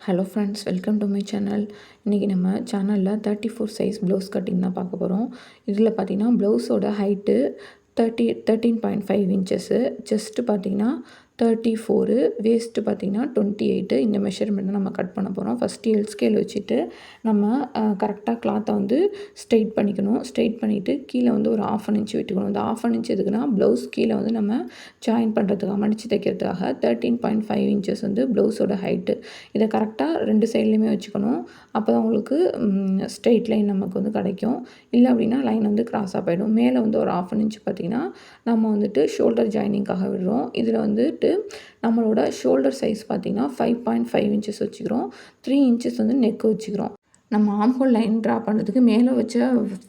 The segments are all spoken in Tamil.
Hello friends, welcome to my channel. இன்றைக்கி நம்ம சேனலில் 34 சைஸ் ப்ளவுஸ் கட்டிங் தான் பார்க்க போகிறோம். இதில் பார்த்திங்கன்னா ப்ளவுஸோட ஹைட்டு 13.5 இன்ச்சஸ்ஸு, செஸ்ட்டு பார்த்திங்கன்னா 34, வேஸ்ட்டு பார்த்திங்கன்னா 28. இந்த மெஷர்மெண்ட் நம்ம கட் பண்ண போகிறோம். ஃபஸ்ட்டு எல் ஸ்கேல் வச்சுட்டு நம்ம கரெக்டாக கிளாத்தை வந்து ஸ்ட்ரெயிட் பண்ணிக்கணும். ஸ்ட்ரெயிட் பண்ணிவிட்டு கீழே வந்து ஒரு 1/2 இன்ச் விட்டுக்கணும். இந்த 1/2 இன்ச் எதுக்குன்னா ப்ளவுஸ் கீழே வந்து நம்ம ஜாயின் பண்ணுறதுக்காக, மடித்து தைக்கிறதுக்காக 13.5 இன்ச்சஸ் வந்து ப்ளவுஸோட ஹைட்டு. இதை கரெக்டாக 2 சைட்லேயுமே வச்சுக்கணும். அப்போ தான் உங்களுக்கு ஸ்ட்ரெயிட் லைன் நமக்கு வந்து கிடைக்கும். இல்லை அப்படின்னா லைன் வந்து கிராஸாக போயிடும். மேலே வந்து ஒரு 1/2 இன்ச் பார்த்திங்கன்னா நம்ம வந்துட்டு ஷோல்டர் ஜாயினிங்காக விடுறோம். இதில் வந்துட்டு நம்மளோட ஷோல்டர் சைஸ் பார்த்திங்கன்னா 5.5 இன்ச்சஸ் வச்சுக்கிறோம். 3 இன்ச்சஸ் வந்து நெக்கு வச்சுக்கிறோம். நம்ம ஆம்ஹோல் லைன் ட்ரா பண்ணுறதுக்கு மேலே வச்ச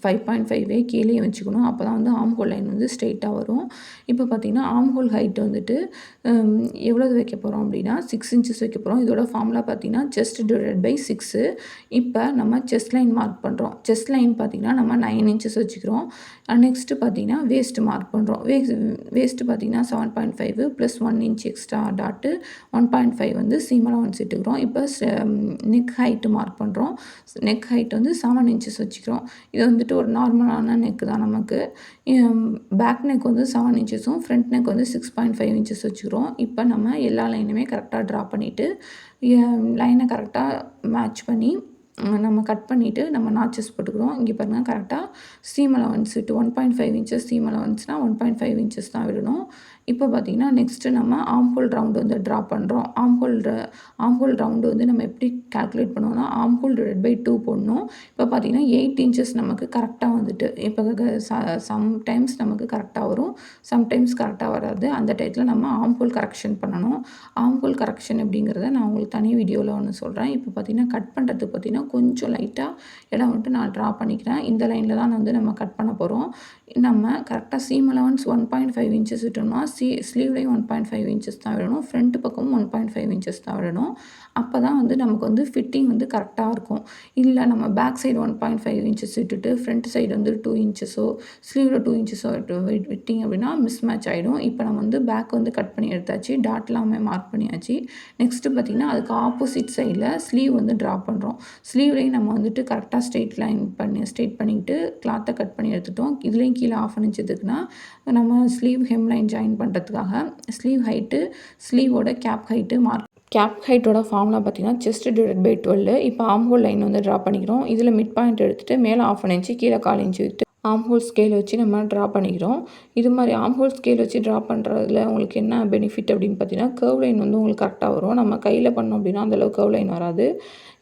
5.5 கீழேயும் வச்சுக்கணும். அப்போ தான் வந்து ஆம்ஹோல் லைன் வந்து ஸ்ட்ரெயிட்டாக வரும். இப்போ பார்த்திங்கன்னா ஆம்ஹோல் ஹைட் வந்துட்டு எவ்வளவு வைக்க போகிறோம் அப்படின்னா 6 இன்ச்சஸ் வைக்க போகிறோம். இதோட ஃபார்முலா பார்த்திங்கன்னா செஸ்ட் டிவைடட் பை 6. இப்போ நம்ம செஸ்ட் லைன் மார்க் பண்ணுறோம். செஸ்ட் லைன் பார்த்திங்கன்னா நம்ம 9 இன்ச்சஸ் வச்சுக்கிறோம். நெக்ஸ்ட்டு பார்த்திங்கன்னா வேஸ்ட்டு மார்க் பண்ணுறோம். வேஸ்ட்டு பார்த்திங்கன்னா 7.5 ப்ளஸ் 1 இன்ச் எக்ஸ்ட்ரா டாட்டு 1.5 வந்து சீம் அலவன்ஸ் இட்டுக்கிறோம். இப்போ நெக் ஹைட்டு மார்க் பண்ணுறோம். நெக் ஹைட் வந்து 7 இன்ச்சஸ் வச்சுக்கிறோம். இது வந்துட்டு ஒரு நார்மலான நெக்கு தான் நமக்கு. பேக் நெக் வந்து 7 இன்ச்சஸும் ஃப்ரண்ட் நெக் வந்து 6.5 இன்ச்சஸ் வச்சுக்கிறோம். இப்போ நம்ம எல்லா லைனுமே கரெக்டாக ட்ரா பண்ணிவிட்டு லைனை கரெக்டாக மேட்ச் பண்ணி நம்ம கட் பண்ணிவிட்டு நம்ம நாச்சஸ் போட்டுக்கிறோம். இங்கே பாருங்கள், கரெக்டாக சீம் அலவன்ஸ் விட்டு 1.5 இன்ச்சஸ் சீம் அலவன்ஸ்னால் 1.5 இன்ச்சஸ் தான் விடணும். இப்போ பார்த்திங்கன்னா நெக்ஸ்ட்டு நம்ம ஆம்ஹோல் ரவுண்டு வந்து ட்ரா பண்ணுறோம். ஆம்ஹோல் ரவுண்டு வந்து நம்ம எப்படி கால்குலேட் பண்ணுவோம்னா ஆம்ஹோல் டிவைட் பை 2 போடணும். இப்போ பார்த்திங்கன்னா 8 இன்ச்சஸ் நமக்கு கரெக்டாக வந்துட்டு இப்போ சம்டைம்ஸ் நமக்கு கரெக்டாக வரும், சம்டைம்ஸ் கரெக்டாக வராது. அந்த டயத்தில் நம்ம ஆம்ஹோல் கரெக்ஷன் பண்ணணும். ஆம்ஹோல் கரெக்ஷன் அப்படிங்கிறத நான் உங்களுக்கு தனி வீடியோவில் ஒன்று சொல்கிறேன். இப்போ பார்த்திங்கன்னா கட் பண்ணுறதுக்கு பார்த்திங்கன்னா கொஞ்சம் லைட்டாக இடம் வந்துட்டு நான் ட்ரா பண்ணிக்கிறேன். இந்த லைனில் தான் வந்து நம்ம கட் பண்ண போகிறோம். நம்ம கரெக்டாக சீம் அலவன்ஸ் 1.5 இன்ச்சஸ் விட்டோம்னா ஸ்லீவ்லேயும் 1.5 இன்ச்சஸ் தான் விடணும். ஃப்ரண்ட் பக்கமும் 1.5 இன்ச்சஸ் தான் விடணும். அப்போ தான் வந்து நமக்கு வந்து ஃபிட்டிங் வந்து கரெக்டாக இருக்கும். இல்லை நம்ம பேக் சைடு 1.5 இன்ச்சஸ் விட்டுட்டு ஃப்ரண்ட் சைடு வந்து 2 இன்ச்சஸோ ஸ்லீவில் 2 இன்ச்சஸோ விட்டிங்க அப்படின்னா மிஸ் மேட்ச் ஆகிடும். இப்போ நம்ம வந்து பேக் வந்து கட் பண்ணி எடுத்தாச்சு, டாட்லாமே மார்க் பண்ணியாச்சு. நெக்ஸ்ட்டு பார்த்திங்கன்னா அதுக்கு ஆப்போசிட் சைடில் ஸ்லீவ் வந்து ட்ரா பண்ணுறோம். ஸ்லீவ்லேயும் நம்ம வந்துட்டு கரெக்டாக ஸ்ட்ரெயிட் பண்ணிக்கிட்டு கிளாத்தை கட் பண்ணி எடுத்துட்டோம். இதுலேயும் கீழே 1/2 இன்ச் எதுக்குன்னா நம்ம ஸ்லீவ் ஹெம் லைன் ஜாயின் பண்ணுறதுக்காக. ஸ்லீவ் ஹைட்டு, ஸ்லீவோட கேப் ஹைட்டு கேப் ஹைட்டோட ஃபார்முலா பார்த்திங்கன்னா செஸ்ட் டிவைடட் பை 12. இப்போ ஆம்ஹோல் லைன் வந்து ட்ரா பண்ணிக்கிறோம். இதில் மிட் பாயிண்ட் எடுத்துகிட்டு மேலே 1/2 இன்ச்சு கீழே 1/4 இன்ச்சு விட்டு ஆம்ஹோல் ஸ்கேல் வச்சு நம்ம ட்ரா பண்ணிக்கிறோம். இது மாதிரி ஆம்ஹோல் ஸ்கேல் வச்சு ட்ரா பண்ணுறதுல உங்களுக்கு என்ன பெனிஃபிட் அப்படின்னு பார்த்தீங்கன்னா கர்வ் லைன் வந்து உங்களுக்கு கரெக்டாக வரும். நம்ம கையில் பண்ணோம் அப்படின்னா அந்தளவு கர்வ் லைன் வராது.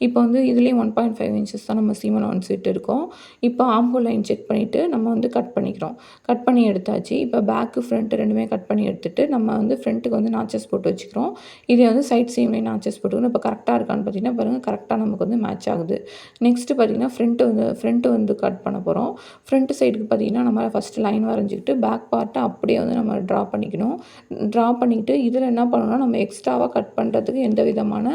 இப்போ வந்து இதுலேயும் 1.5 இன்ச்சஸ் தான் நம்ம சீம் அலவன்ஸ் விட்டு இருக்கோம். இப்போ ஆம்ஹோல் லைன் செக் பண்ணிவிட்டு நம்ம வந்து கட் பண்ணிக்கிறோம். கட் பண்ணி எடுத்தாச்சு. இப்போ பேக்கு ஃப்ரண்ட்டு ரெண்டுமே கட் பண்ணி எடுத்துகிட்டு நம்ம வந்து ஃப்ரண்ட்டுக்கு வந்து நாச்சஸ் போட்டு வச்சுக்கிறோம். இதே வந்து சைட் சீம்லேயும் நாச்சஸ் போட்டுக்கணும். இப்போ கரெக்டாக இருக்கான்னு பார்த்தீங்கன்னா பாருங்கள், கரெக்டாக நமக்கு வந்து மேட்ச் ஆகுது. நெக்ஸ்ட்டு பார்த்திங்கன்னா ஃப்ரண்ட்டு வந்து கட் பண்ண போகிறோம். ஃப்ரண்ட் சைடுக்கு பார்த்திங்கன்னா நம்ம ஃபஸ்ட்டு லைன் வரைஞ்சிக்கிட்டு பேக் பார்ட்டை அப்படியே வந்து நம்ம ட்ரா பண்ணிக்கணும். ட்ரா பண்ணிவிட்டு இதில் என்ன பண்ணணும்னா நம்ம எக்ஸ்ட்ராவாக கட் பண்ணுறதுக்கு எந்த விதமான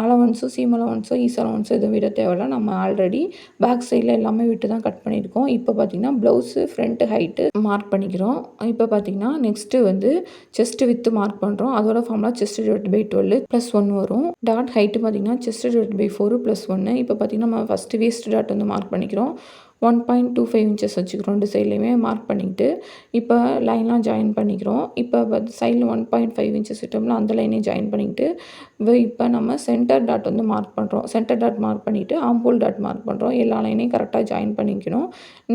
அலவன்ஸோ சீம் அலவன்ஸோ ஈஸ் அலவன்ஸோ எதுவும் விட தேவையில்ல. நம்ம ஆல்ரெடி பேக் சைடில் எல்லாமே விட்டு தான் கட் பண்ணியிருக்கோம். இப்போ பார்த்திங்கன்னா ப்ளவுஸு ஃப்ரண்ட்டு ஹைட்டு மார்க் பண்ணிக்கிறோம். இப்போ பார்த்திங்கன்னா நெக்ஸ்ட்டு வந்து செஸ்ட்டு வித்து மார்க் பண்ணுறோம். அதோட ஃபார்முலா செஸ்ட் டிவைட் பை 12 + 1 வரும். டாட் ஹைட்டு பார்த்திங்கன்னா செஸ்ட் டிவைட் பை 4 + 1. இப்போ பார்த்திங்கன்னா நம்ம ஃபஸ்ட்டு வேஸ்ட் டாட் வந்து மார்க் பண்ணிக்கிறோம். 1.25 இன்ச்சஸ் வச்சுக்கிறோம். 2 சைட்லேயுமே மார்க் பண்ணிக்கிட்டு இப்போ லைன்லாம் ஜாயின் பண்ணிக்கிறோம். இப்போ சைடில் 1.5 இன்ச்சஸ் விட்டோம்னா அந்த லைனையும் ஜாயின் பண்ணிக்கிட்டு இப்போ நம்ம சென்டர் டாட் வந்து மார்க் பண்ணுறோம். சென்டர் டாட் மார்க் பண்ணிவிட்டு ஆம்ஹோல் டாட் மார்க் பண்ணுறோம். எல்லா லைனையும் கரெக்டாக ஜாயின் பண்ணிக்கணும்.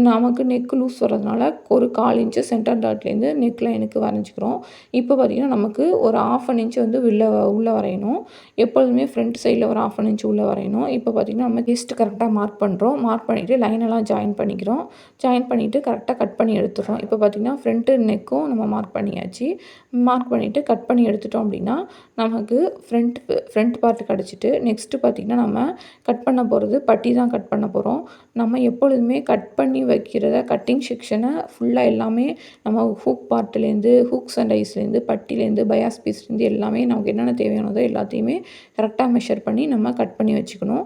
நமக்கு நெக் லூஸ் வர்றதுனால ஒரு 1/4 இன்ச்சு சென்டர் டாட்லேருந்து நெக் லைனுக்கு வரைஞ்சிக்கிறோம். இப்போ பார்த்திங்கன்னா நமக்கு ஒரு 1/2 இன்ச்சு வந்து உள்ளே வரையணும். எப்பொழுதுமே ஃப்ரண்ட் சைடில் ஒரு 1/2 இன்ச்சு உள்ளே வரையணும். இப்போ பார்த்திங்கன்னா நம்ம ஜஸ்ட் கரெக்டாக மார்க் பண்ணுறோம். மார்க் பண்ணிவிட்டு லைனெல்லாம் ஜாயின் பண்ணிக்கிறோம். ஜாயின் பண்ணிவிட்டு கரெக்டாக கட் பண்ணி எடுத்துடுறோம். இப்போ பார்த்திங்கன்னா ஃப்ரண்ட்டு நெக்கும் நம்ம மார்க் பண்ணியாச்சு. மார்க் பண்ணிவிட்டு கட் பண்ணி எடுத்துட்டோம் அப்படின்னா நமக்கு ஃப்ரண்ட் பார்ட் கிடச்சிட்டு நெக்ஸ்ட்டு பார்த்திங்கன்னா நம்ம கட் பண்ண போகிறது பட்டி தான் கட் பண்ண போகிறோம். நம்ம எப்பொழுதுமே கட் பண்ணி வைக்கிறத கட்டிங் செக்ஷனை ஃபுல்லாக எல்லாமே நம்ம ஹூக் பார்ட்லேருந்து ஹூக்ஸ் அண்ட் ஐஸ்லேருந்து பட்டிலேருந்து பயாஸ் பீஸ்லேருந்து எல்லாமே நமக்கு என்னென்ன தேவையானதோ எல்லாத்தையுமே கரெக்டாக மெஷர் பண்ணி நம்ம கட் பண்ணி வச்சுக்கணும்.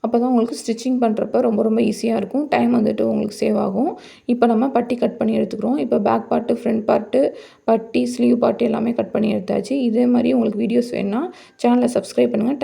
அப்போ தான் உங்களுக்கு ஸ்டிச்சிங் பண்ணுறப்ப ரொம்ப ஈஸியாக இருக்கும். டைம் வந்துட்டு உங்களுக்கு சேவ் ஆகும். இப்போ நம்ம பட்டி கட் பண்ணி எடுத்துக்கிறோம். இப்போ பேக் பார்ட்டு, ஃப்ரண்ட் பார்ட்டு, பட்டி, ஸ்லீவ் பார்ட்டு எல்லாமே கட் பண்ணி எடுத்தாச்சு. இதே மாதிரி உங்களுக்கு வீடியோஸ் வேணுன்னா சேனலை சப்ஸ்கிரைப் பண்ணுங்கள்.